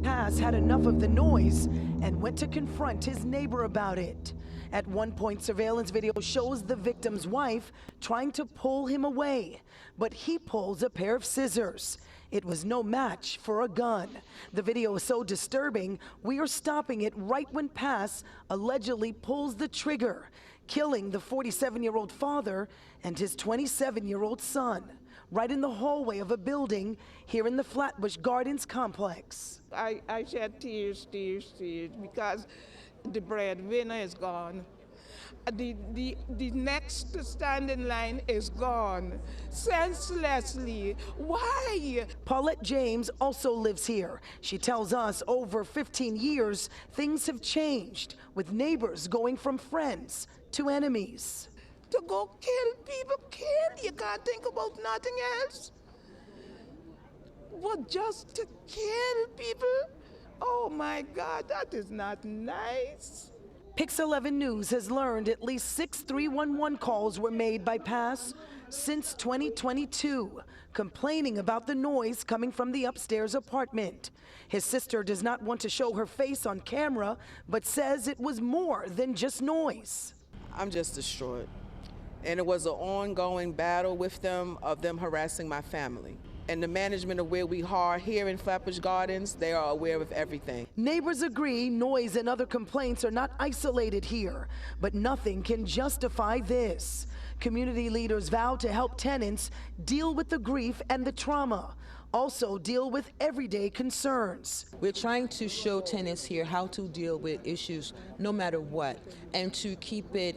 Paz had enough of the noise and went to confront his neighbor about it. At one point, surveillance video shows the victim's wife trying to pull him away, but he pulls a pair of scissors. It was no match for a gun. The video is so disturbing, we are stopping it right when Paz allegedly pulls the trigger, killing the 47-year-old father and his 27-year-old son, right in the hallway of a building here in the Flatbush Gardens complex. I shed tears because the breadwinner is gone. The next to stand in line is gone. Senselessly. Why? Paulette James also lives here. She tells us over 15 years, things have changed, with neighbors going from friends to enemies. To go kill people, kill. You can't think about nothing else. But just to kill people? Oh my God, that is not nice. Pix 11 News has learned at least 6 311 calls were made by Paz since 2022, complaining about the noise coming from the upstairs apartment. His sister does not want to show her face on camera, but says it was more than just noise. I'm just distraught. And it was an ongoing battle with them of them harassing my family. And the management of where we are here in Flatbush Gardens, they are aware of everything. Neighbors agree noise and other complaints are not isolated here, but nothing can justify this. Community leaders vow to help tenants deal with the grief and the trauma, also deal with everyday concerns. We're trying to show tenants here how to deal with issues no matter what, and to keep it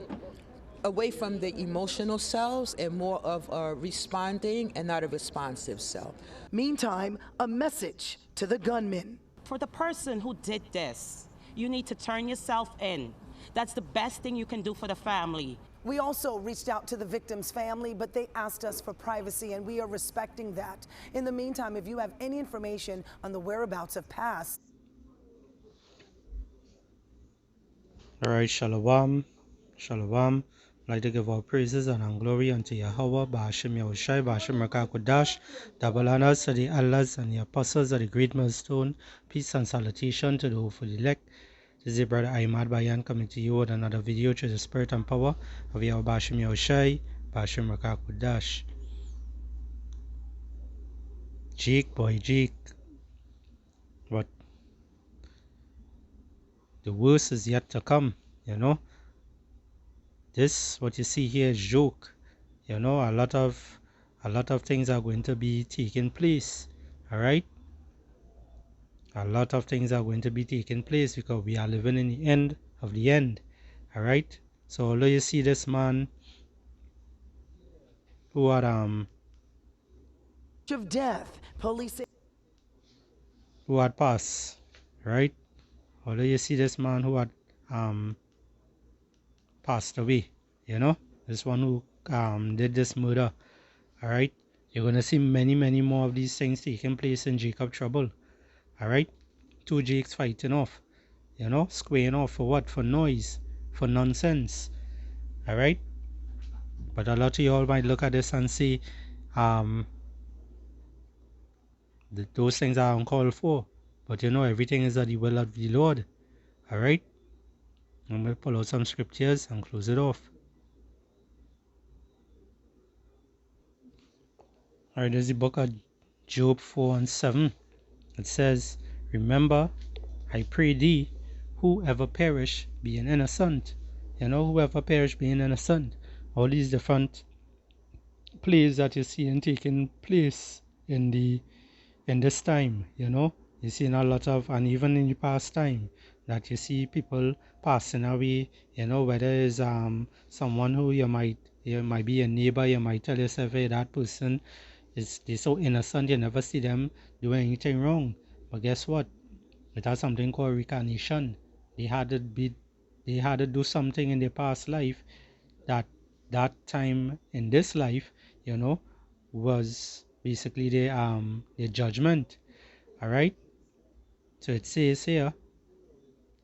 away from the emotional selves and more of a responding and not a responsive self. Meantime, a message to the gunman. For the person who did this, you need to turn yourself in. That's the best thing you can do for the family. We also reached out to the victim's family, but they asked us for privacy, and we are respecting that. In the meantime, if you have any information on the whereabouts of Paz. All right, shalom, shalom. I'd like to give all praises and glory unto Yahweh, Ba'ashem Yahushai, Ba'ashem Rakakudash, double honors to the Allahs and the apostles of the great millstone. Peace and salutation to the hopeful elect. This is your brother Ahmad Bayan coming to you with another video through the spirit and power of Yahweh Ba'ashem Yahushai, Ba'ashem Rakakudash. Jake, boy, Jake. But the worst is yet to come, you know. This, what you see here, is joke. You know, a lot of things are going to be taking place. All right, a lot of things are going to be taking place because we are living in the end of the end. All right. So although you see this man who had Of death, police who had passed, right? Although you see this man who had passed away, you know, this one who did this murder. All right, you're gonna see many more of these things taking place in Jacob Trouble. All right, two Jakes fighting off, you know, squaring off for what? For noise, for nonsense. All right, but a lot of y'all might look at this and say those things are uncalled for, but you know, everything is at the will of the Lord. All right, I'm going to pull out some scriptures and close it off. All right, there's the book of Job 4:7. It says, remember, I pray thee, whoever perish being innocent. You know, whoever perish being innocent. All these different plays that you see and taking place in this time, you know. You see in a lot of, and even in the past time, that you see people passing away, you know, whether it's someone who you might be a neighbor, you might tell yourself, hey, that person they're so innocent, you never see them doing anything wrong. But guess what? It has something called reincarnation. They had to do something in their past life that time in this life, you know, was basically their judgment. All right. So it says here,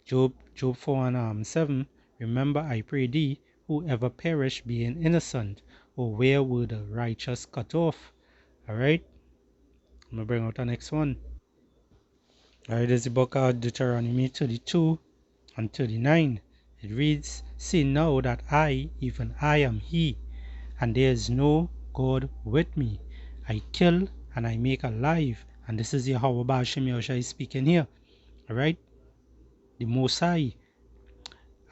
Job 4:7. Remember, I pray thee, whoever perish being innocent, or where would the righteous cut off? All right. I'm gonna bring out the next one. Alright, there's the book of Deuteronomy 32 and 39. It reads, "See now that I, even I am He, and there is no God with me. I kill and I make alive." And this is Yahweh Ba'ashem Yahushua speaking here. Alright? The Most High.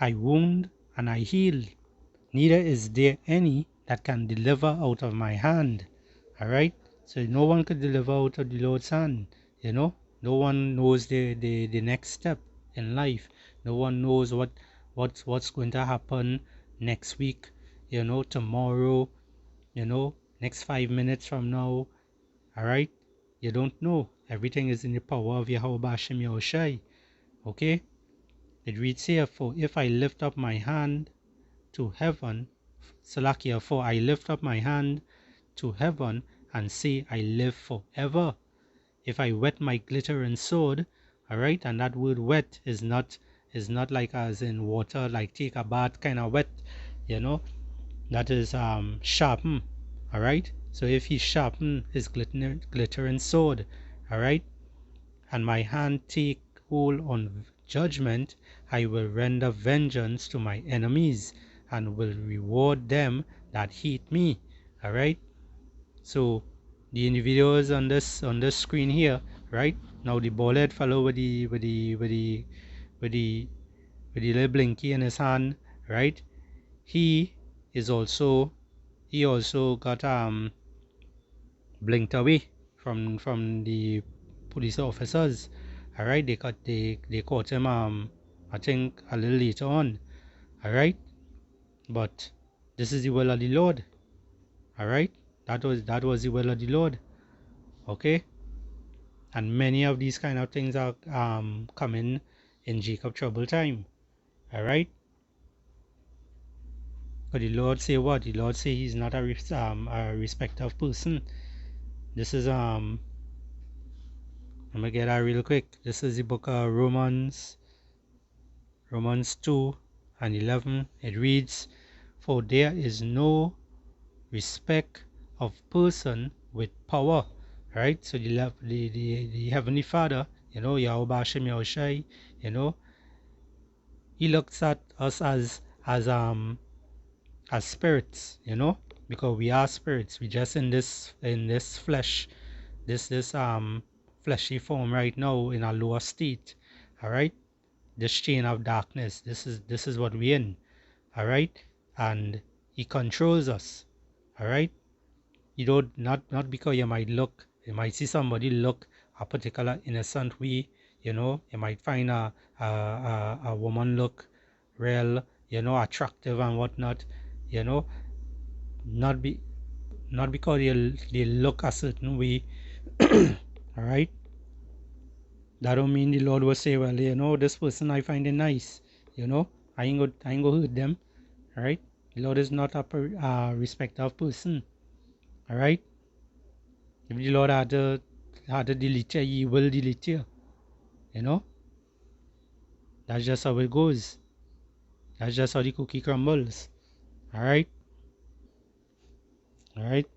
"I wound and I heal. Neither is there any that can deliver out of my hand." Alright? So no one could deliver out of the Lord's hand. You know? No one knows the next step in life. No one knows what's going to happen next week, you know, tomorrow, you know, next 5 minutes from now. Alright? You don't know. Everything is in the power of Yahweh Ba'ashem Yahushai. Okay? It reads here, "For if I lift up my hand to heaven," Salakia, "for I lift up my hand to heaven and say I live forever. If I wet my glittering sword," alright, and that word wet is not like as in water, like take a bath kind of wet, you know, that is sharpen, alright. So if he sharpen his glittering sword, alright, and my hand take hold on judgment, I will render vengeance to my enemies and will reward them that hate me. Alright. So the individuals on this screen here, right? Now the bald fellow with the little blinky in his hand, right? He also got blinked away from the police officers. Alright, they caught him I think a little later on. Alright? But this is the will of the Lord. Alright? That was the will of the Lord. Okay? And many of these kind of things are coming in Jacob trouble time. Alright? But the Lord say what? The Lord say he's not a respecter of person. This is I'm gonna get that real quick. This is the book of Romans 2 and 11. It reads, "For there is no respect of person with power." Right? So the Heavenly Father, you know, Yahweh Ba'ashem Yahushai, you know, he looks at us as spirits, you know, because we are spirits. We just in this flesh, this fleshy form right now in a lower state. Alright? This chain of darkness. This is what we're in. Alright? And he controls us. Alright? You don't not because you might see somebody look a particular innocent way, you know, you might find a woman look real, you know, attractive and whatnot, you know, not because they look a certain way. Alright? That don't mean the Lord will say, well, you know, this person I find it nice, you know, I ain't gonna hurt them. Alright? The Lord is not a respecter of person. Alright? If the Lord had to delete you, he will delete you. You know? That's just how it goes. That's just how the cookie crumbles. Alright? Alright?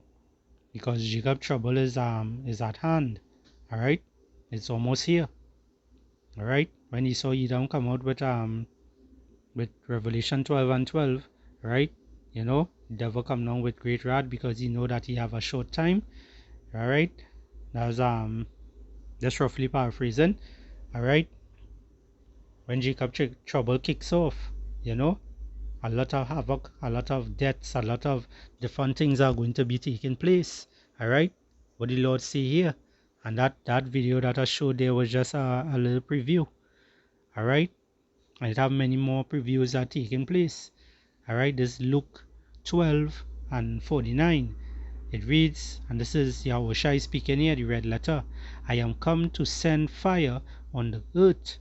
Because Jacob trouble is at hand. Alright? It's almost here. Alright? When he saw Edom come out with Revelation 12 and 12, right? You know, the devil come down with great wrath because he know that he have a short time. Alright? That's just roughly paraphrasing. Alright? When Jacob trouble kicks off, you know, a lot of havoc, a lot of deaths, a lot of different things are going to be taking place. Alright? What the Lord say here. And that video that I showed there was just a little preview. Alright? And it have many more previews that are taking place. Alright, this is Luke 12 and 49. It reads, and this is Yahushua speaking here, the red letter, "I am come to send fire on the earth,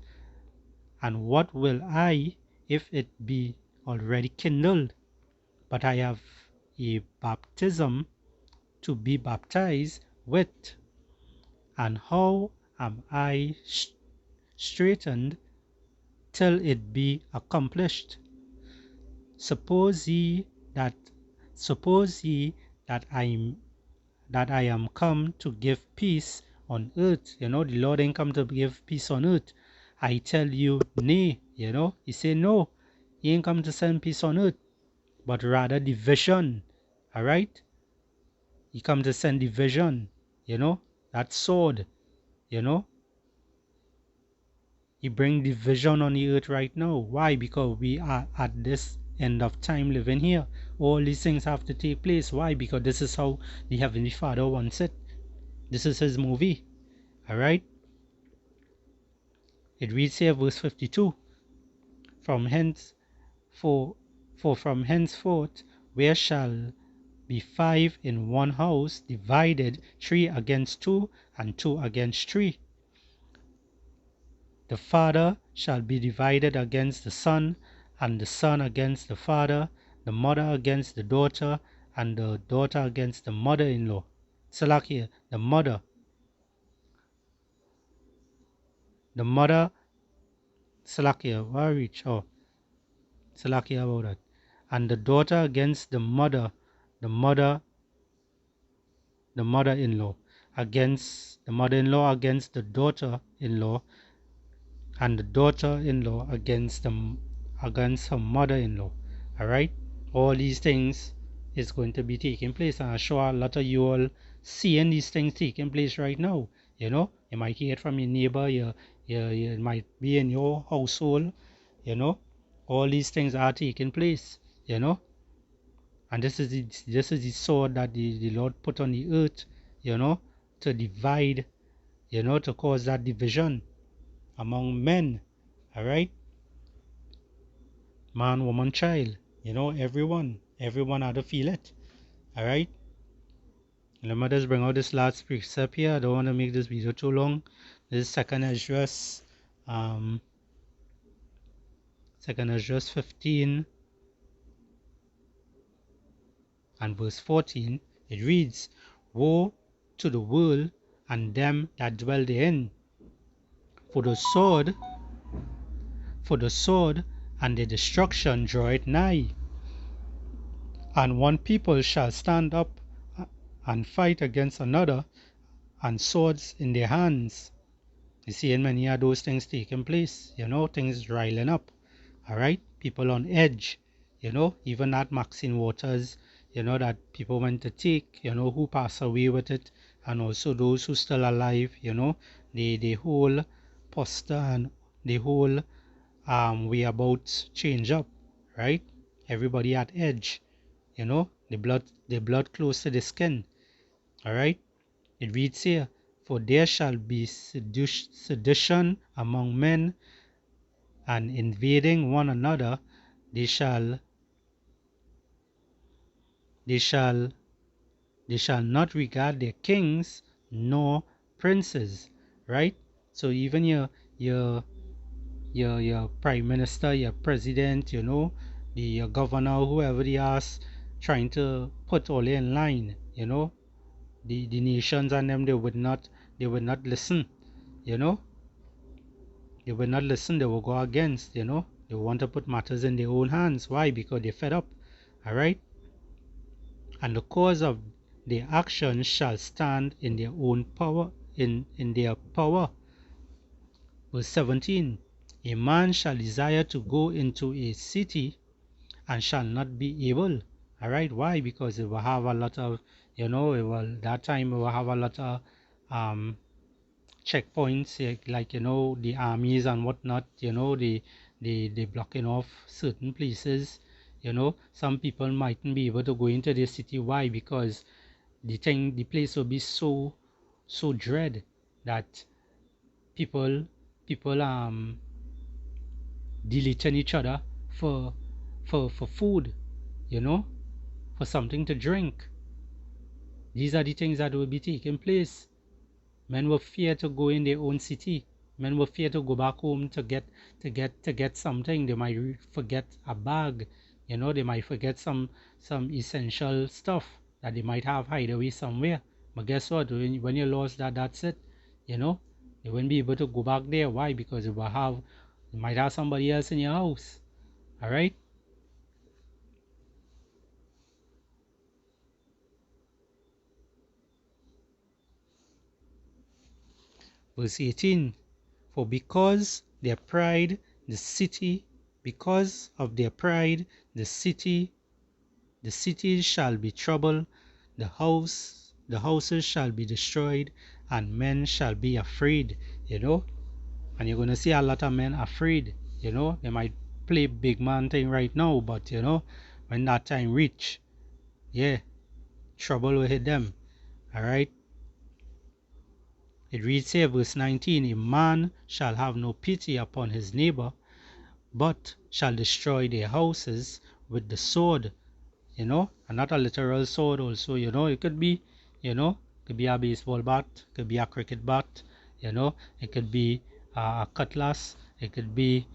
and what will I if it be already kindled? But I have a baptism to be baptized with, and how am I straitened till it be accomplished? Suppose ye that I am come to give peace, on earth. The Lord ain't come to give peace on earth. I tell you, nay. He say no. He ain't come to send peace on earth, but rather division. All right? He come to send division. That sword. He bring division on the earth right now. Why? Because we are at this end of time living here. All these things have to take place. Why? Because this is how the Heavenly Father wants it. This is his movie. Alright? It reads here, verse 52. For from henceforth where shall be 5 in one house, divided 3 against 2, and 2 against 3. The father shall be divided against the son, and the son against the father, the mother against the daughter, and the daughter against the mother-in-law. Salakia, the mother, Salakia, where reach? Oh, Salakia about that. And the daughter against the mother, the mother-in-law, against the mother-in-law against the daughter-in-law, and the daughter-in-law against her mother-in-law. All right, all these things is going to be taking place, and I'm sure a lot of you all seeing these things taking place right now. You might hear it from your neighbor. You might be in your household. All these things are taking place. And this is the sword that the Lord put on the earth. To divide. To cause that division among men. All right, man, woman, child. Everyone had to feel it. All right. Let me just bring out this last precept here. I don't want to make this video too long. This is second Esdras 15 and verse 14. It reads, woe to the world and them that dwell therein, for the sword and the destruction draweth nigh, and one people shall stand up and fight against another, and swords in their hands. You see, in many of those things taking place, things riling up. All right, people on edge. Even that Maxine Waters, that people went to take, who passed away with it, and also those who still alive. The whole poster and the whole way about change up, right? Everybody at edge. The blood close to the skin. All right. It reads here, for there shall be sedition among men, and invading one another, they shall not regard their kings nor princes. Right? So even your prime minister, your president, the governor, whoever they are, trying to put all in line, the nations and them, they would not listen. They would not listen. They will go against. They want to put matters in their own hands. Why? Because they're fed up. All right. And the cause of their actions shall stand in their own power, in their power. Verse 17. A man shall desire to go into a city and shall not be able. All right. Why? Because it will have a lot of, that time it will have a lot of checkpoints, like the armies and whatnot. They blocking off certain places. Some people mightn't be able to go into the city. Why? Because the place will be so dread that people deleting each other for food, for something to drink. These are the things that will be taking place. Men will fear to go in their own city. Men will fear to go back home to get something. They might forget a bag. They might forget some essential stuff that they might have hide away somewhere. But guess what? When you lost that, that's it. They won't be able to go back there. Why? Because you might have somebody else in your house. All right. Verse 18. For because their pride, the city, because of their pride, the cities shall be troubled, the houses shall be destroyed, and men shall be afraid, you know. And you're going to see a lot of men afraid, you know. They might play big man thing right now, but you know, when that time reach, yeah, trouble will hit them. Alright. It reads here, verse 19, a man shall have no pity upon his neighbor, but shall destroy their houses with the sword, you know, and not a literal sword also, you know. It could be, you know, it could be a baseball bat, it could be a cricket bat, you know, it could be a cutlass, it could be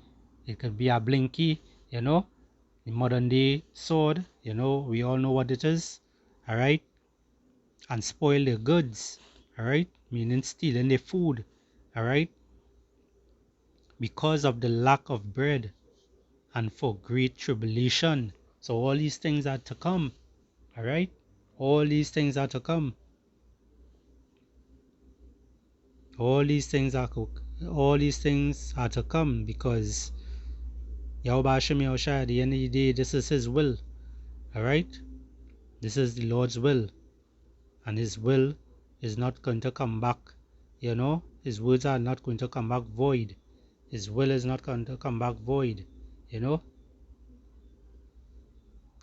a blinky, you know, the modern day sword, you know, we all know what it is, alright, and spoil their goods, alright, meaning stealing their food, alright, because of the lack of bread and for great tribulation. So all these things are to come, alright, all these things are to come. All these things are to come because Yahweh Hashem Yahushua, at the end of the day, this is his will. Alright? This is the Lord's will. And his will is not going to come back. You know? His words are not going to come back void. His will is not going to come back void. You know?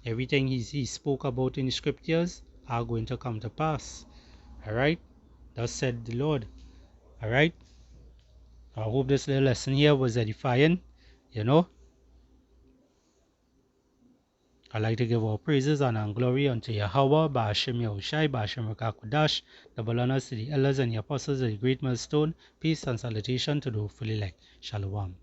Everything he spoke about in the scriptures are going to come to pass. Alright? Thus said the Lord. Alright? I hope this little lesson here was edifying. You know? I'd like to give all praises, honor, and glory unto Yahweh, Ba'ashem Yahushai, Ba'ashem Rakakudash, double honors to the elders and the apostles of the great millstone, peace and salutation to the hopefully elect. Shalom.